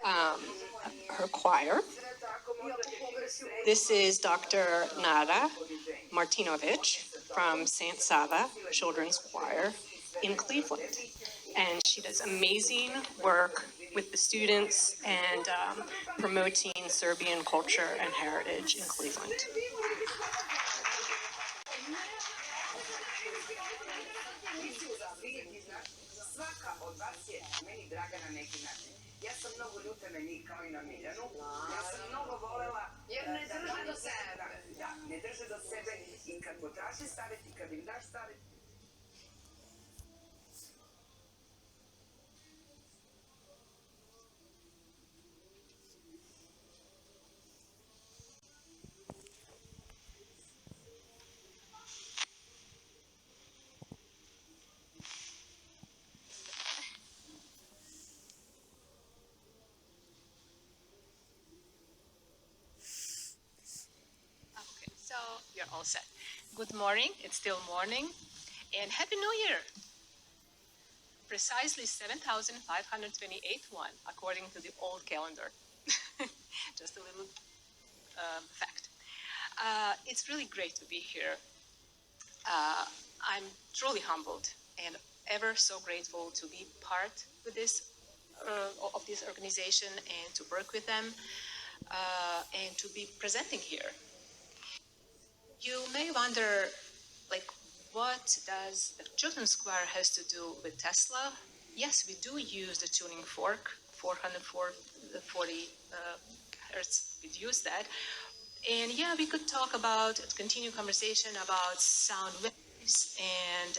her choir. This is Dr. Nada Martinović from Sveti Sava Children's Choir in Cleveland. And she does amazing work with the students and promoting Serbian culture and heritage in Cleveland. Ja sam mnogo ljuta na njih kao i na Miljanu. Ja sam mnogo volela... Jer ne drže do sebe. Da, ne drže do sebe i kad potraži savjet i kad im daš savjet... So you're all set. Good morning, it's still morning, and Happy New Year! Precisely 7,528 according to the old calendar. Just a little fact. It's really great to be here. I'm truly humbled and ever so grateful to be part with this of this organization and to work with them and to be presenting here. You may wonder, like, what does the children's choir has to do with Tesla? Yes, we do use the tuning fork, 440 hertz, we'd use that. And yeah, we could talk about, continue conversation about sound waves and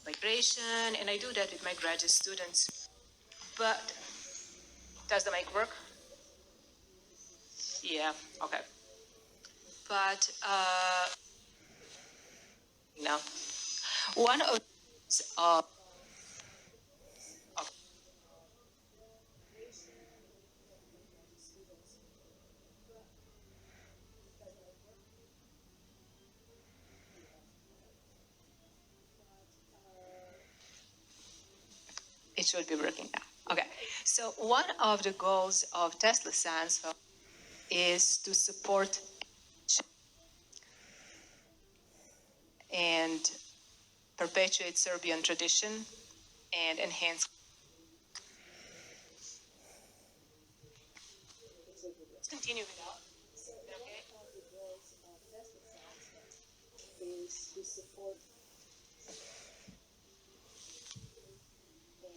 vibration, and I do that with my graduate students. But does the mic work? Yeah, okay. But no, one of it should be working now. Okay, so one of the goals of Tesla Science is to support and perpetuate Serbian tradition and enhance. Let's continue with that. Okay. Is to support and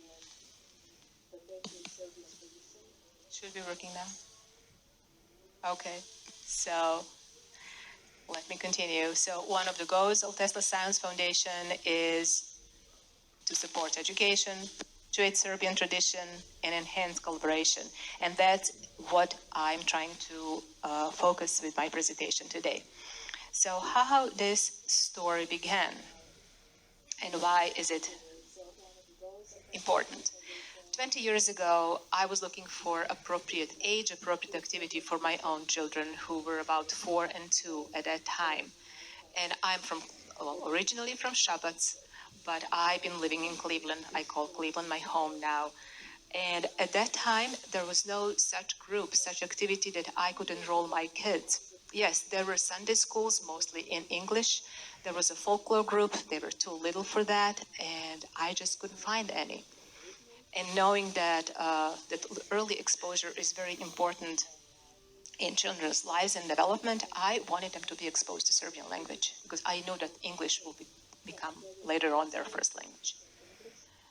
perpetuate Serbian tradition. Should be working now. Okay, so. Let me continue. So one of the goals of Tesla Science Foundation is to support education, perpetuate Serbian tradition, and enhance collaboration. And that's what I'm trying to focus with my presentation today. So how this story began and why is it important? 20 years ago, I was looking for age-appropriate activity for my own children who were about 4 and 2 at that time. And I'm originally from Šabac, but I've been living in Cleveland. I call Cleveland my home now. And at that time, there was no such group, such activity that I could enroll my kids. Yes, there were Sunday schools, mostly in English. There was a folklore group. They were too little for that, and I just couldn't find any. And knowing that that early exposure is very important in children's lives and development, I wanted them to be exposed to Serbian language because I know that English will become later on their first language.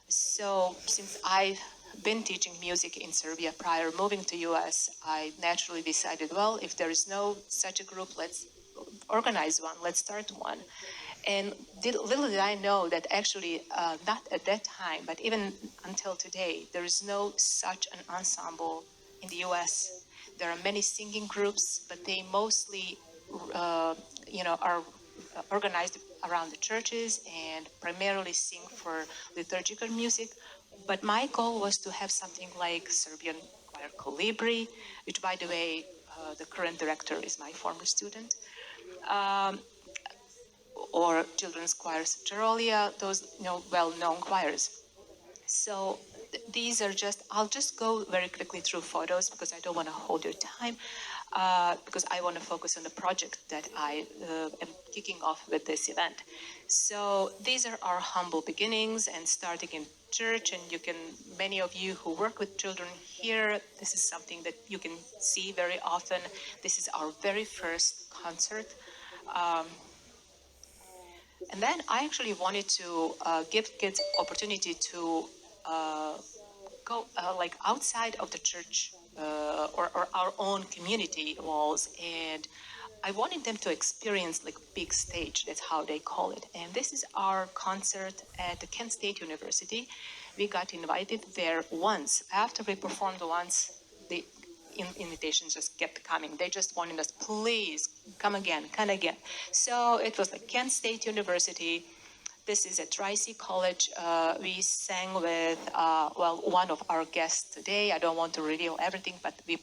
So since I've been teaching music in Serbia prior moving to US, I naturally decided, well, if there is no such a group, let's organize one, let's start one. And little did I know that actually, not at that time, but even until today, there is no such an ensemble in the US. There are many singing groups, but they mostly, are organized around the churches and primarily sing for liturgical music. But my goal was to have something like Serbian choir Colibri, which, by the way, the current director is my former student. Or children's choirs, Gerolia, those well-known choirs. So these are I'll just go very quickly through photos because I don't want to hold your time, because I want to focus on the project that I am kicking off with this event. So these are our humble beginnings and starting in church, and many of you who work with children here, this is something that you can see very often. This is our very first concert. And then I actually wanted to give kids opportunity to go like outside of the church or our own community walls, and I wanted them to experience like big stage. That's how they call it. And this is our concert at the Kent State University. We got invited there once. After we performed once, the invitations just kept coming. They just wanted us, please come again, come again. So it was like Kent State University. This is at Tri-C College. We sang with, one of our guests today. I don't want to reveal everything, but we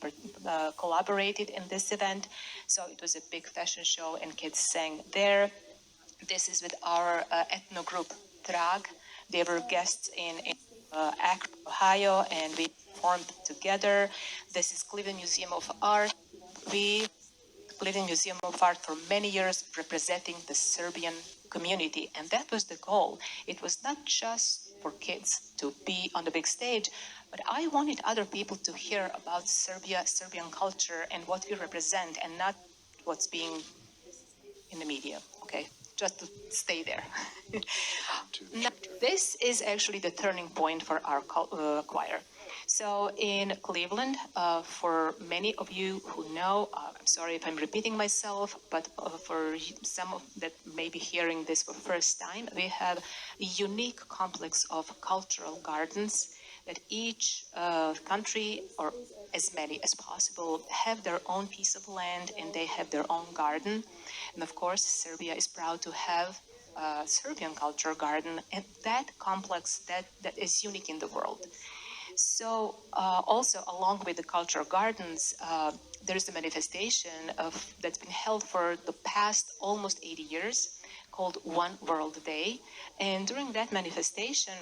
collaborated in this event. So it was a big fashion show and kids sang there. This is with our ethno group, Trag. They were guests in Akron, Ohio, and we performed together. This is Cleveland Museum of Art. Cleveland Museum of Art for many years representing the Serbian community, and that was the goal. It was not just for kids to be on the big stage, but I wanted other people to hear about Serbia, Serbian culture, and what we represent, and not what's being in the media. Okay, just to stay there. Now, this is actually the turning point for our choir. So in Cleveland, for many of you who know, I'm sorry if I'm repeating myself, but for some of that may be hearing this for the first time, we have a unique complex of cultural gardens that each country, or as many as possible, have their own piece of land and they have their own garden. And of course, Serbia is proud to have a Serbian culture garden, and that complex that is unique in the world. So also along with the cultural gardens, there's a manifestation that's been held for the past almost 80 years called One World Day. And during that manifestation,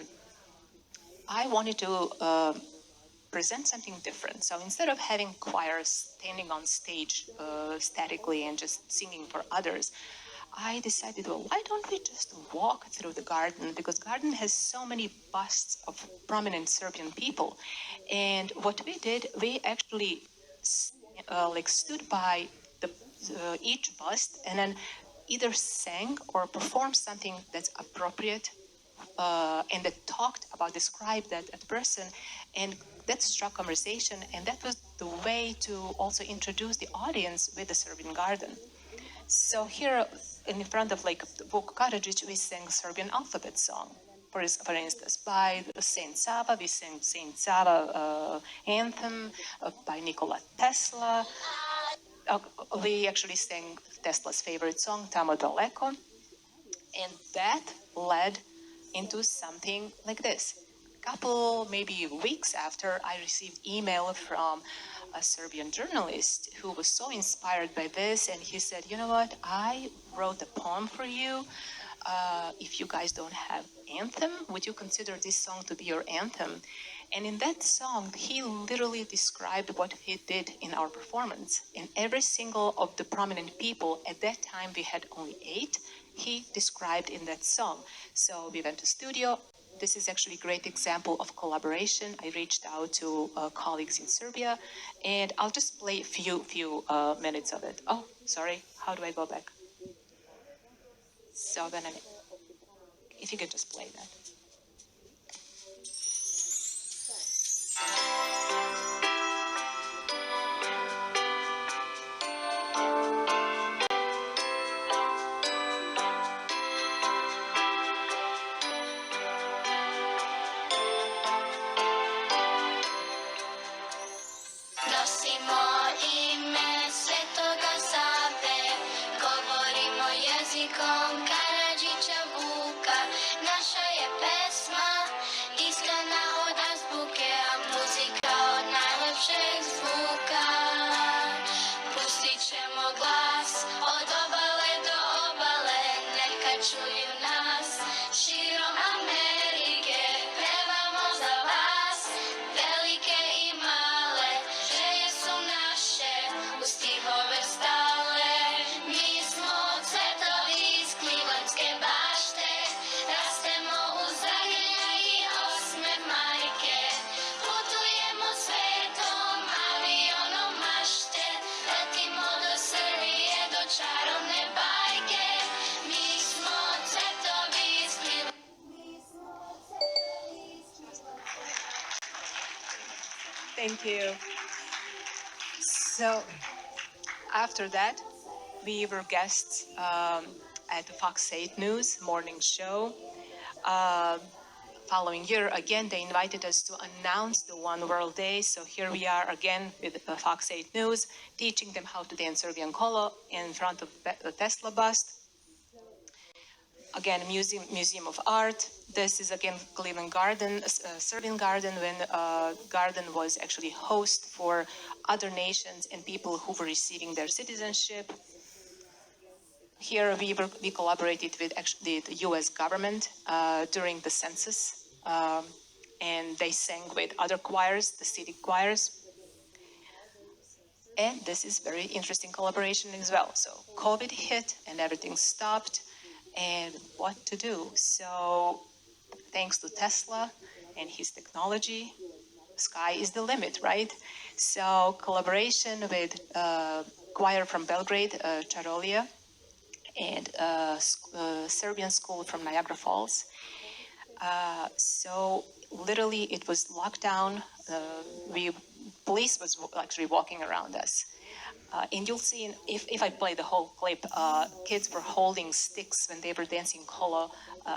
I wanted to present something different. So instead of having choirs standing on stage statically and just singing for others, I decided, well, why don't we just walk through the garden? Because garden has so many busts of prominent Serbian people. And what we did, we actually stood by each bust and then either sang or performed something that's appropriate and that described that person, and that struck conversation, and that was the way to also introduce the audience with the Serbian garden. So here in front of Vuk Karadžić, we sang Serbian alphabet song. For instance, by Sveti Sava, we sang Sveti Sava anthem by Nikola Tesla. We actually sang Tesla's favorite song, Tamo Daleko, and that led into something like this. A couple, maybe weeks after, I received email from a Serbian journalist who was so inspired by this, and he said, you know what, I wrote a poem for you. If you guys don't have anthem, would you consider this song to be your anthem? And in that song, he literally described what he did in our performance. And every single of the prominent people, at that time we had only 8, he described in that song. So we went to studio. This is actually a great example of collaboration. I reached out to colleagues in Serbia, and I'll just play a few minutes of it. Oh, sorry, how do I go back? So then, if you could just play that. Nosimo ime Svetoga Save, govorimo jezikom Karadžića Vuka, naša je Thank you. So, after that, we were guests at the Fox 8 News morning show. Following year, again, they invited us to announce the One World Day. So here we are again with the Fox 8 News, teaching them how to dance Serbian kolo in front of the Tesla bust. Again, Museum of Art. This is again Cleveland Garden, Serbian garden, when garden was actually host for other nations and people who were receiving their citizenship. Here we collaborated with actually the U.S. government during the census, and they sang with other choirs, the city choirs. And this is very interesting collaboration as well. So COVID hit and everything stopped, and what to do? So thanks to Tesla and his technology, sky is the limit, right? So collaboration with choir from Belgrade, Charolia, and Serbian school from Niagara Falls. So literally it was locked down. Police was actually walking around us. And you'll see, if I play the whole clip, kids were holding sticks when they were dancing kolo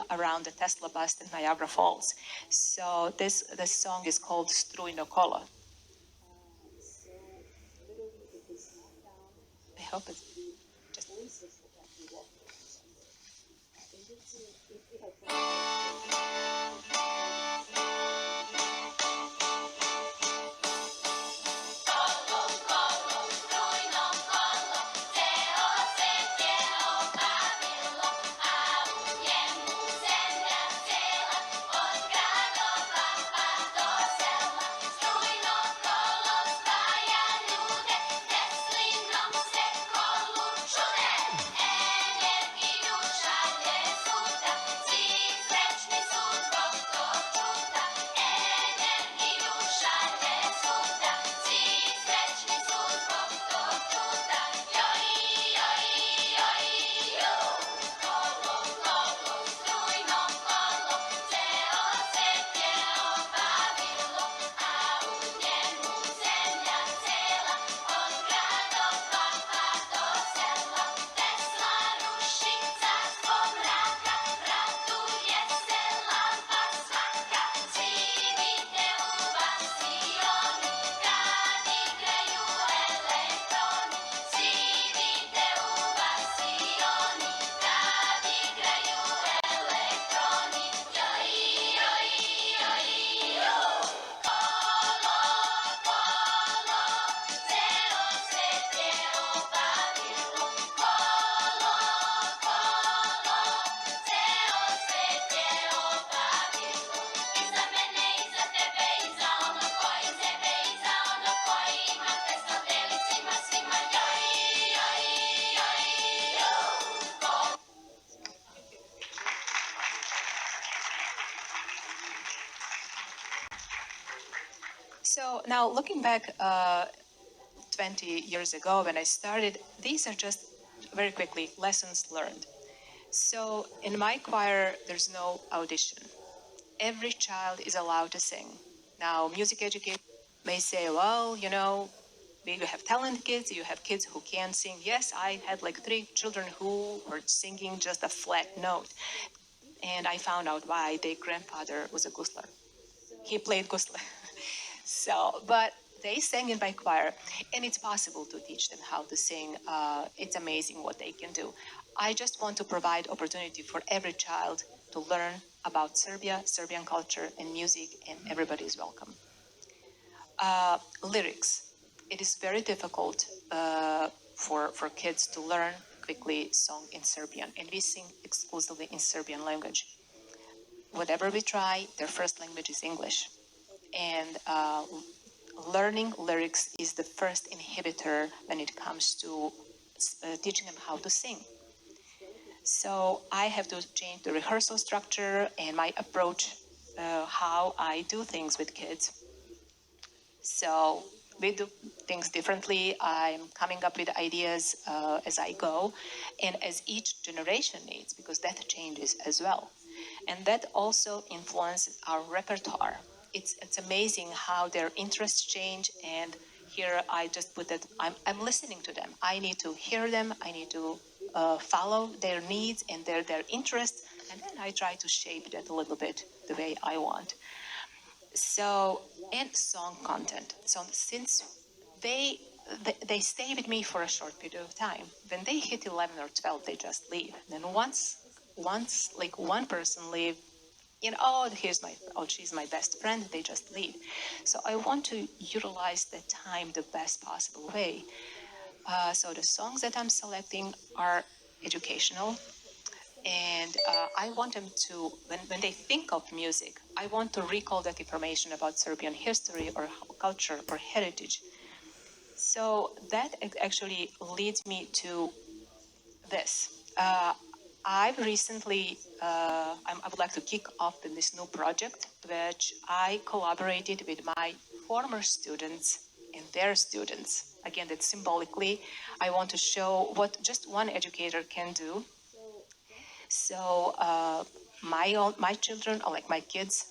around the Tesla bust in Niagara Falls. So this song is called Strujno kolo. I hope it's just... So now looking back 20 years ago when I started, these are just very quickly lessons learned. So in my choir, there's no audition. Every child is allowed to sing. Now, music educators may say, well, you know, you have talented kids, you have kids who can sing. Yes, I had like 3 children who were singing just a flat note. And I found out why. Their grandfather was a guslar. He played guslar. So, but they sang in my choir, and it's possible to teach them how to sing. It's amazing what they can do. I just want to provide opportunity for every child to learn about Serbia, Serbian culture, and music, and everybody is welcome. Lyrics. It is very difficult for kids to learn quickly song in Serbian, and we sing exclusively in Serbian language. Whatever we try, their first language is English. And learning lyrics is the first inhibitor when it comes to teaching them how to sing. So I have to change the rehearsal structure and my approach, how I do things with kids. So we do things differently. I'm coming up with ideas as I go, and as each generation needs, because that changes as well. And that also influences our repertoire. it's amazing how their interests change. And here I just put that I'm listening to them. I need to hear them. I need to follow their needs and their interests, and then I try to shape that a little bit the way I want. So, and song content. So since they stay with me for a short period of time, when they hit 11 or 12, they just leave. Then once like one person leave, she's my best friend, they just leave. So I want to utilize the time the best possible way. So the songs that I'm selecting are educational, and I want them to, when they think of music, I want to recall that information about Serbian history or culture or heritage. So that actually leads me to this. I've recently, I would like to kick off this new project, which I collaborated with my former students and their students. Again, that symbolically, I want to show what just one educator can do. So my children are like my kids,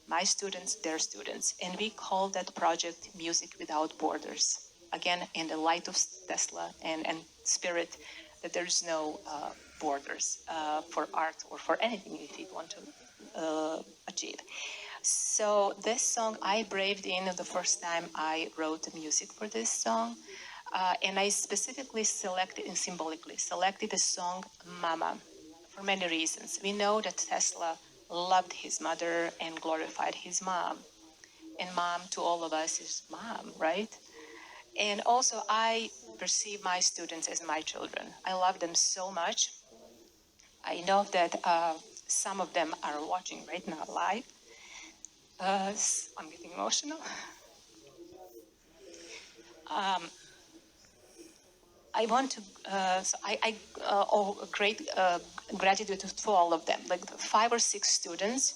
my students, their students, and we call that project Music Without Borders. Again, in the light of Tesla and spirit, that there's no borders for art or for anything if you want to achieve. So this song I braved in the first time I wrote the music for this song, and I specifically selected and symbolically selected the song Mama for many reasons. We know that Tesla loved his mother and glorified his mom, and mom to all of us is mom, right? And also I perceive my students as my children. I love them so much. I know that some of them are watching right now live. I'm getting emotional. I want to, great gratitude to all of them, like 5 or 6 students,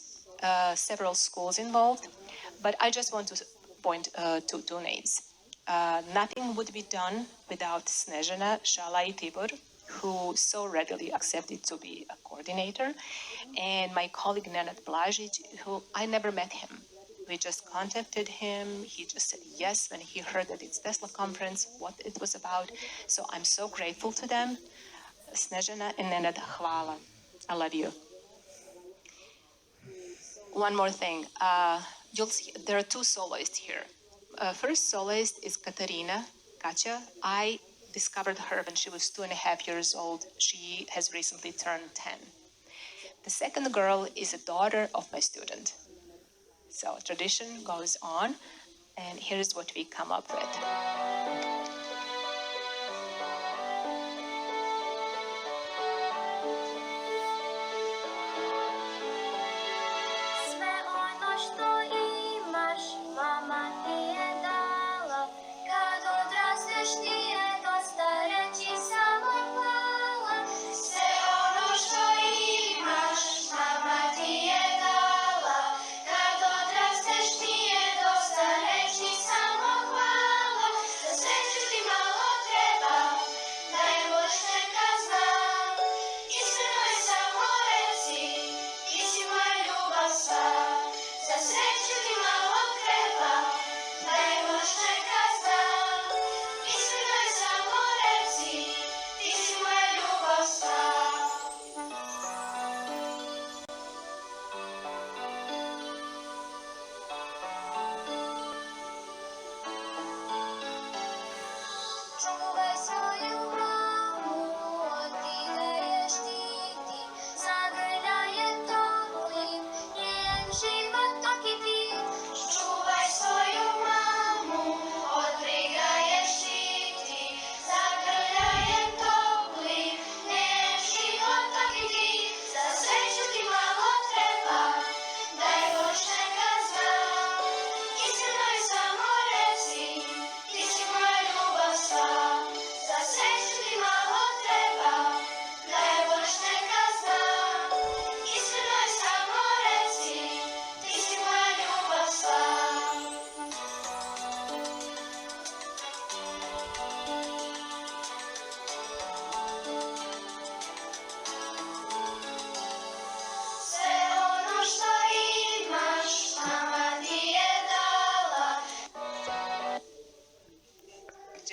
several schools involved, but I just want to point to 2 names. Nothing would be done without Snežana, Šala i Tibor, who so readily accepted to be a coordinator, and my colleague Nenad Blažić, who I never met him. We just contacted him. He just said yes when he heard that it's Tesla conference, what it was about. So I'm so grateful to them. Snežana and Nenad, hvala. I love you. One more thing. You'll see there are 2 soloists here. First soloist is Katarina Kaća. I discovered her when she was 2.5 years old. She has recently turned 10. The second girl is a daughter of my student. So tradition goes on, and here's what we come up with.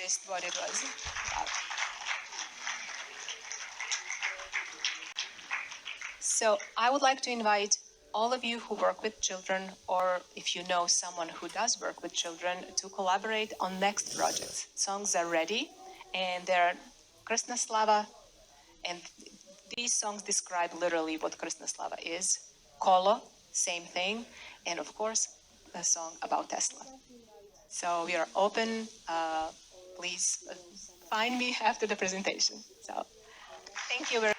missed what it was about. So I would like to invite all of you who work with children, or if you know someone who does work with children, to collaborate on next projects. Songs are ready, and they're Krstna Slava, and these songs describe literally what Krstna Slava is. Kolo, same thing, and of course, a song about Tesla. So we are open. Please find me after the presentation. So thank you very much.